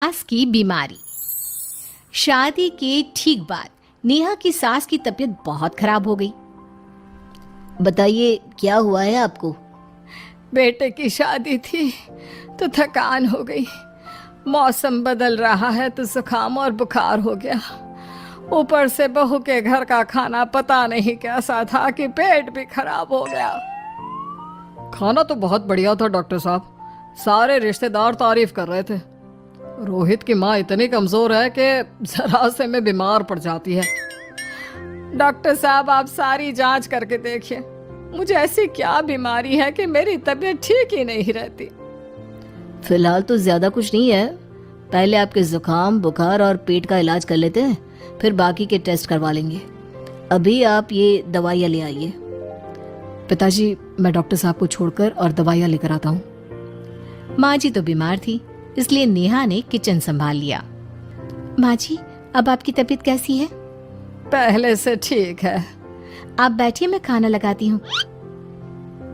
सास की बीमारी। शादी के ठीक बाद नेहा की सास की तबीयत बहुत खराब हो गई। बताइए क्या हुआ है आपको? बेटे की शादी थी तो थकान हो गई। मौसम बदल रहा है तो जुकाम और बुखार हो गया। ऊपर से बहू के घर का खाना पता नहीं कैसा था कि पेट भी खराब हो गया। खाना तो बहुत बढ़िया था डॉक्टर साहब, सारे रिश्तेदार तारीफ कर रहे थे। रोहित की माँ इतनी कमजोर है कि जरा से में बीमार पड़ जाती है। डॉक्टर साहब आप सारी जांच करके देखिए, मुझे ऐसी क्या बीमारी है कि मेरी तबीयत ठीक ही नहीं रहती। फिलहाल तो ज्यादा कुछ नहीं है, पहले आपके जुकाम बुखार और पेट का इलाज कर लेते हैं, फिर बाकी के टेस्ट करवा लेंगे। अभी आप ये दवाइयाँ ले आइए। पिताजी मैं डॉक्टर साहब को छोड़कर और दवाइयाँ लेकर आता हूँ। माँ जी तो बीमार थी, इसलिए नेहा ने किचन संभाल लिया। माँ जी अब आपकी तबीयत कैसी है? पहले से ठीक है। आप बैठिए, मैं खाना लगाती हूँ।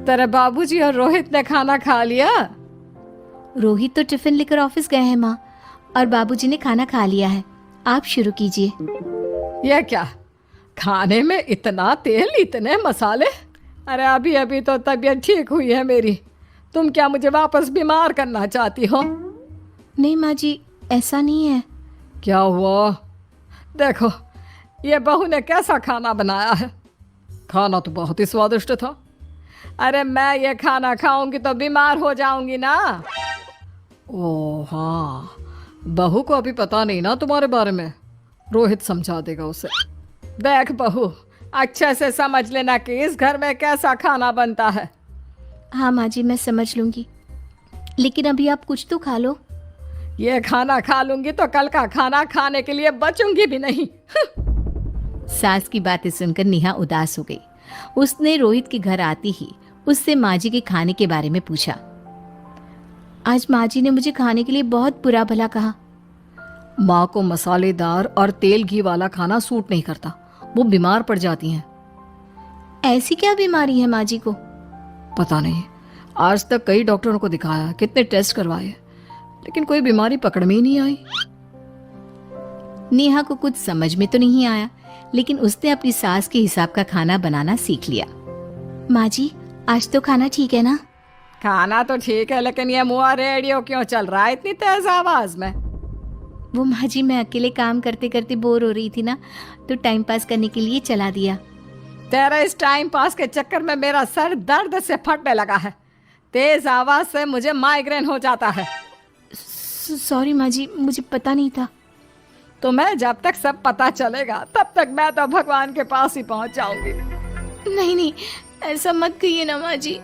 तेरे बाबूजी और रोहित ने खाना खा लिया? रोहित तो टिफिन लेकर ऑफिस गए हैं माँ, और बाबूजी ने खाना खा लिया है। आप शुरू कीजिए। यह क्या, खाने में इतना तेल इतने मसाले? अरे अभी अभी तो तबीयत ठीक हुई है मेरी, तुम क्या मुझे वापस बीमार करना चाहती हो? नहीं माँ जी, ऐसा नहीं है। क्या हुआ? देखो ये बहू ने कैसा खाना बनाया है। खाना तो बहुत ही स्वादिष्ट था। अरे मैं ये खाना खाऊंगी तो बीमार हो जाऊंगी ना। ओह हाँ, बहू को अभी पता नहीं ना तुम्हारे बारे में, रोहित समझा देगा उसे। देख बहू, अच्छे से समझ लेना कि इस घर में कैसा खाना बनता है। हाँ माँ जी, मैं समझ लूंगी, लेकिन अभी आप कुछ तो खा लो। ये खाना खा लूंगी तो कल का खाना खाने के लिए बचूंगी भी नहीं। सास की बातें सुनकर नेहा उदास हो गई। उसने रोहित के घर आती ही उससे माँ जी के खाने के बारे में पूछा। आज माँ जी ने मुझे खाने के लिए बहुत बुरा भला कहा। माँ को मसालेदार और तेल घी वाला खाना सूट नहीं करता, वो बीमार पड़ जाती हैं। ऐसी क्या बीमारी है माँ जी को? पता नहीं, आज तक कई डॉक्टरों को दिखाया, कितने टेस्ट करवाए, लेकिन कोई बीमारी पकड़ में ही नहीं आई। नेहा को कुछ समझ में तो नहीं आया, लेकिन उसने अपनी सास के हिसाब का खाना बनाना सीख लिया। माँ जी आज तो खाना ठीक है ना? खाना तो ठीक है, लेकिन ये मुआ रेडियो क्यों चल रहा है इतनी तेज आवाज में? वो माँ जी मैं अकेले काम करते करते बोर हो रही थी ना, तो टाइम पास करने के लिए चला दिया। तेरा इस टाइम पास के चक्कर में मेरा सर दर्द से फटने लगा है। तेज आवाज से मुझे माइग्रेन हो जाता है। सॉरी माँ जी, मुझे पता नहीं था। तुम्हें जब तक सब पता चलेगा तब तक मैं तो भगवान के पास ही पहुंच जाऊंगी। नहीं नहीं, ऐसा मत कहिए ना माँ जी।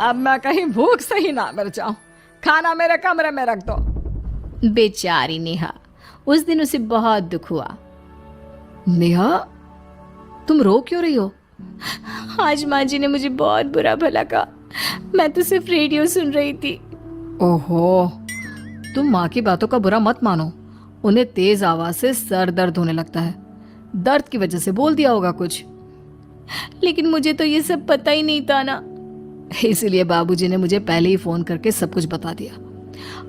अब मैं कहीं भूख से ही ना मर जाऊं। खाना मेरे कमरे में रख दो। बेचारी नेहा, उस दिन उसे बहुत दुख हुआ। नेहा तुम रो क्यों रही हो? आज माँ जी ने मुझे बहुत बुरा भला कहा, मैं तो सिर्फ रेडियो सुन रही थी। ओहो, तुम माँ की बातों का बुरा मत मानो, उन्हें तेज आवाज से सर दर्द होने लगता है, दर्द की वजह से बोल दिया होगा कुछ। लेकिन मुझे तो ये सब पता ही नहीं था ना। इसीलिए बाबूजी ने मुझे पहले ही फोन करके सब कुछ बता दिया,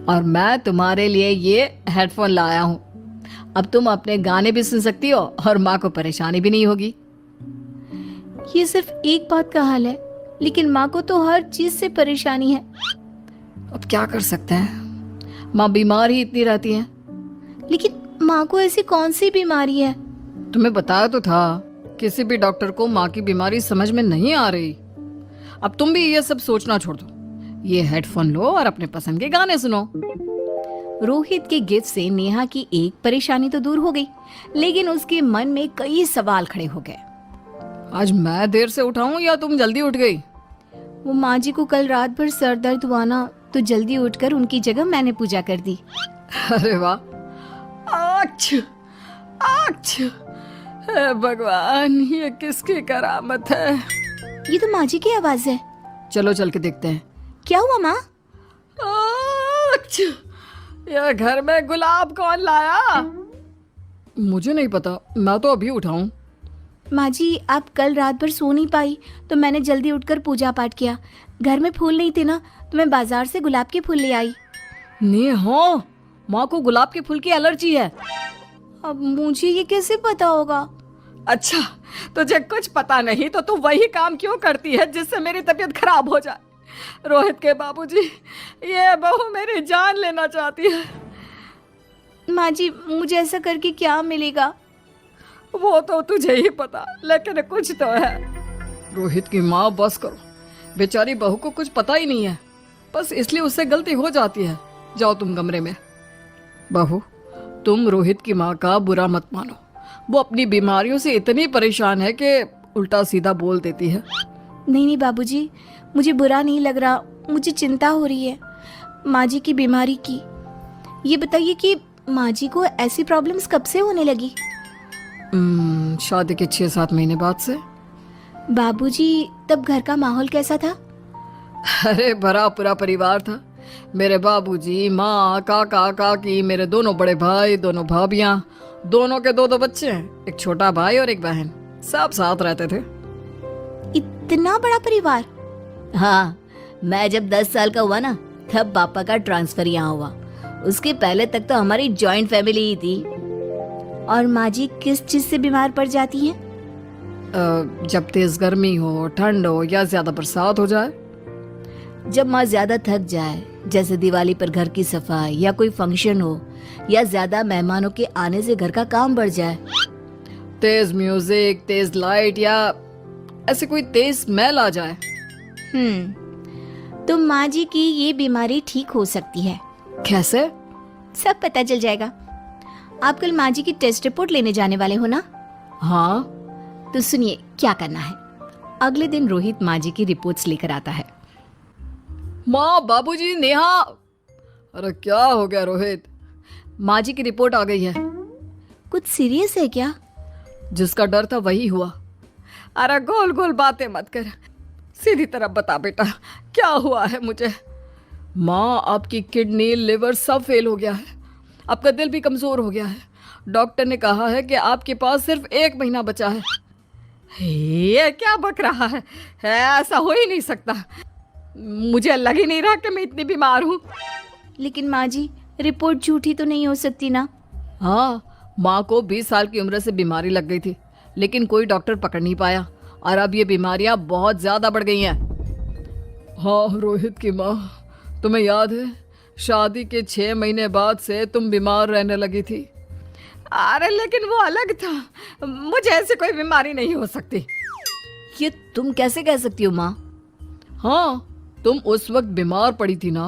और मैं तुम्हारे लिए ये हेडफोन लाया हूँ। अब तुम अपने गाने भी सुन सकती हो और माँ को परेशानी भी नहीं होगी। ये सिर्फ एक बात का हाल है, लेकिन माँ को तो हर चीज से परेशानी है। अब क्या कर सकते हैं, माँ बीमार ही इतनी रहती है। लेकिन माँ को ऐसी कौन सी बीमारी है? तुम्हें बताया तो था, किसी भी डॉक्टर को माँ की बीमारी समझ में नहीं आ रही। अब तुम भी ये सब सोचना छोड़ दो, ये हेडफोन लो और अपने पसंद के गाने सुनो। रोहित के गिफ्ट से नेहा की एक परेशानी तो दूर हो गई, लेकिन उसके मन में कई सवाल खड़े हो गए। आज मैं देर से उठाऊं या तुम जल्दी उठ गई? वो माँ जी को कल रात भर सर दर्द हुआ ना, तो जल्दी उठकर उनकी जगह मैंने पूजा कर दी। अरे वाह, आच, आच, हे भगवान, ये किसकी करामत है? ये तो माँ जी की आवाज है। चलो चल के देखते हैं। क्या हुआ माँ? आच, ये घर में गुलाब कौन लाया? मुझे नहीं पता, मैं तो अभी उठाऊं। माँ जी आप कल रात भर सो नहीं पाई, तो मैंने जल्दी उठकर पूजा पाठ किया। घर में फूल नहीं थे ना, तो मैं बाजार से गुलाब के फूल ले आई। नेहा, माँ को गुलाब के फूल की एलर्जी है। अब मुझे ये कैसे पता होगा? अच्छा, तुझे कुछ पता नहीं तो तू वही काम क्यों करती है जिससे मेरी तबीयत खराब हो जाए? रोहित के बाबूजी, ये बहू मेरी जान लेना चाहती है। माँ जी, मुझे ऐसा करके क्या मिलेगा? वो तो तुझे ही पता, लेकिन कुछ तो है। रोहित की माँ, बस करो। बेचारी बहू को कुछ पता ही नहीं है, बस इसलिए उससे गलती हो जाती है। जाओ तुम कमरे में। बहू, तुम रोहित की माँ का बुरा मत मानो। वो अपनी बीमारियों से इतनी परेशान है कि उल्टा सीधा बोल देती है। नहीं नहीं बाबूजी, मुझे बुरा नहीं लग रहा, मुझे चिंता हो रही है माँ जी की बीमारी की। ये बताइए कि माँ जी को ऐसी प्रॉब्लम्स कब से होने लगी? शादी के 6-7 महीने बाद से। बाबूजी, तब घर का माहौल कैसा था? अरे भरा पूरा परिवार था। मेरे बाबूजी, माँ, काका, काकी, मेरे दोनों बड़े भाई, दोनों भाभियाँ, दोनों के 2-2 बच्चे हैं, एक छोटा भाई और एक बहन। सब साथ रहते थे। इतना बड़ा परिवार? हाँ, मैं जब 10 साल का हुआ ना, तब पापा का ट्रांसफर यहाँ हुआ। उसके पहले तक तो हमारी जॉइंट फैमिली ही थी। और माँ जी किस चीज से बीमार पड़ जाती हैं? जब तेज गर्मी हो, ठंड हो या ज्यादा बरसात हो जाए। जब माँ ज्यादा थक जाए, जैसे दिवाली पर घर की सफाई या कोई फंक्शन हो, या ज्यादा मेहमानों के आने से घर का काम बढ़ जाए। तेज म्यूजिक, तेज लाइट या ऐसे कोई तेज स्मेल आ जाए। तो माँ जी की ये बीमारी ठीक हो सकती है। कैसे? सब पता चल जाएगा। आप कल माँ जी की टेस्ट रिपोर्ट लेने जाने वाले हो ना? हाँ। तो सुनिए क्या करना है। अगले दिन रोहित माँ जी की रिपोर्ट्स लेकर आता है। माँ, बाबूजी, नेहा। अरे क्या हो गया रोहित? माँ जी की रिपोर्ट आ गई है। कुछ सीरियस है क्या? जिसका डर था वही हुआ। अरे गोल गोल बातें मत कर, सीधी तरफ बता बेटा, क्या हुआ है मुझे? माँ, आपकी किडनी, लिवर सब फेल हो गया है। आपका दिल भी कमजोर हो गया है। डॉक्टर ने कहा है कि आपके पास सिर्फ 1 महीना बचा है। ये क्या बक रहा है? ऐसा हो ही नहीं सकता। मुझे लग ही नहीं रहा कि मैं इतनी बीमार हूँ। लेकिन माँ जी, रिपोर्ट झूठी तो नहीं हो सकती ना? हाँ, माँ को 20 साल की उम्र से बीमारी लग गई थी, लेकिन कोई डॉक्टर पकड़ नहीं पाया और अब ये बीमारियां बहुत ज्यादा बढ़ गई हैं। हाँ रोहित की माँ, तुम्हें याद है शादी के 6 महीने बाद से तुम बीमार रहने लगी थी। अरे लेकिन वो अलग था, मुझे ऐसी कोई बीमारी नहीं हो सकती। ये तुम कैसे कह सकती हो माँ? हाँ, तुम उस वक्त बीमार पड़ी थी ना,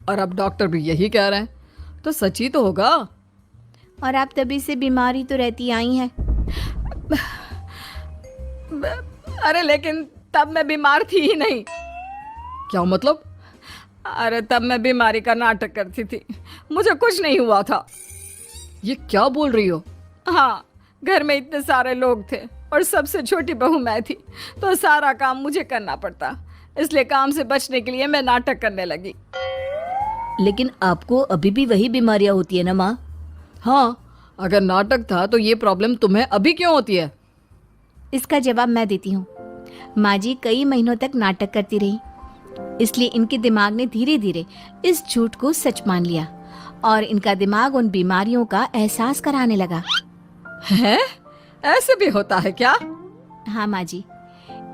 और अब डॉक्टर भी यही कह रहे हैं, तो सच ही तो होगा। और आप तभी से बीमारी तो रहती आई हैं। अरे लेकिन तब मैं बीमार थी ही नहीं। क्या मतलब? अरे तब मैं बीमारी का नाटक करती थी, मुझे कुछ नहीं हुआ था। ये क्या बोल रही हो? हाँ, घर में इतने सारे लोग थे और सबसे छोटी बहू मैं थी, तो सारा काम मुझे करना पड़ता, इसलिए काम से बचने के लिए मैं नाटक करने लगी। लेकिन आपको अभी भी वही बीमारियां होती है ना माँ? हाँ, अगर नाटक था तो ये प्रॉब्लम तुम्हें अभी क्यों होती है? इसका जवाब मैं देती हूँ। माँ जी कई महीनों तक नाटक करती रही, इसलिए इनके दिमाग ने धीरे धीरे इस झूठ को सच मान लिया और इनका दिमाग उन बीमारियों का एहसास कराने लगा। है? ऐसे भी होता है क्या? हाँ माँ जी,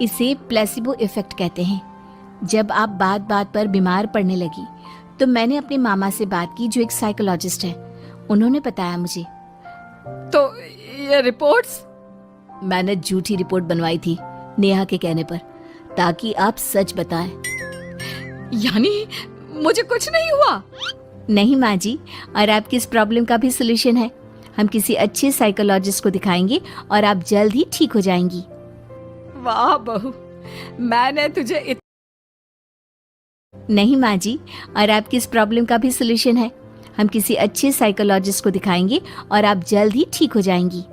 इसे प्लेसिबो इफेक्ट कहते हैं। जब आप बात बात पर बीमार पड़ने लगी तो मैंने अपने मामा से बात की, जो एक साइकोलॉजिस्ट है। उन्होंने बताया मुझे। तो ये रिपोर्ट्स? मैंने झूठी रिपोर्ट बनवाई थी नेहा के कहने पर, ताकि आप सच बताएं। यानी मुझे कुछ नहीं हुआ? नहीं माँ जी, और आपकी इस प्रॉब्लम का भी सोल्यूशन है। हम किसी अच्छे साइकोलॉजिस्ट को दिखाएंगे और आप जल्द ही ठीक हो जाएंगी। वाह बहू, मैंने तुझे नहीं माँ जी, और आपकी इस प्रॉब्लम का भी सोल्यूशन है। हम किसी अच्छे साइकोलॉजिस्ट को दिखाएंगे और आप जल्द ही ठीक हो जाएंगी।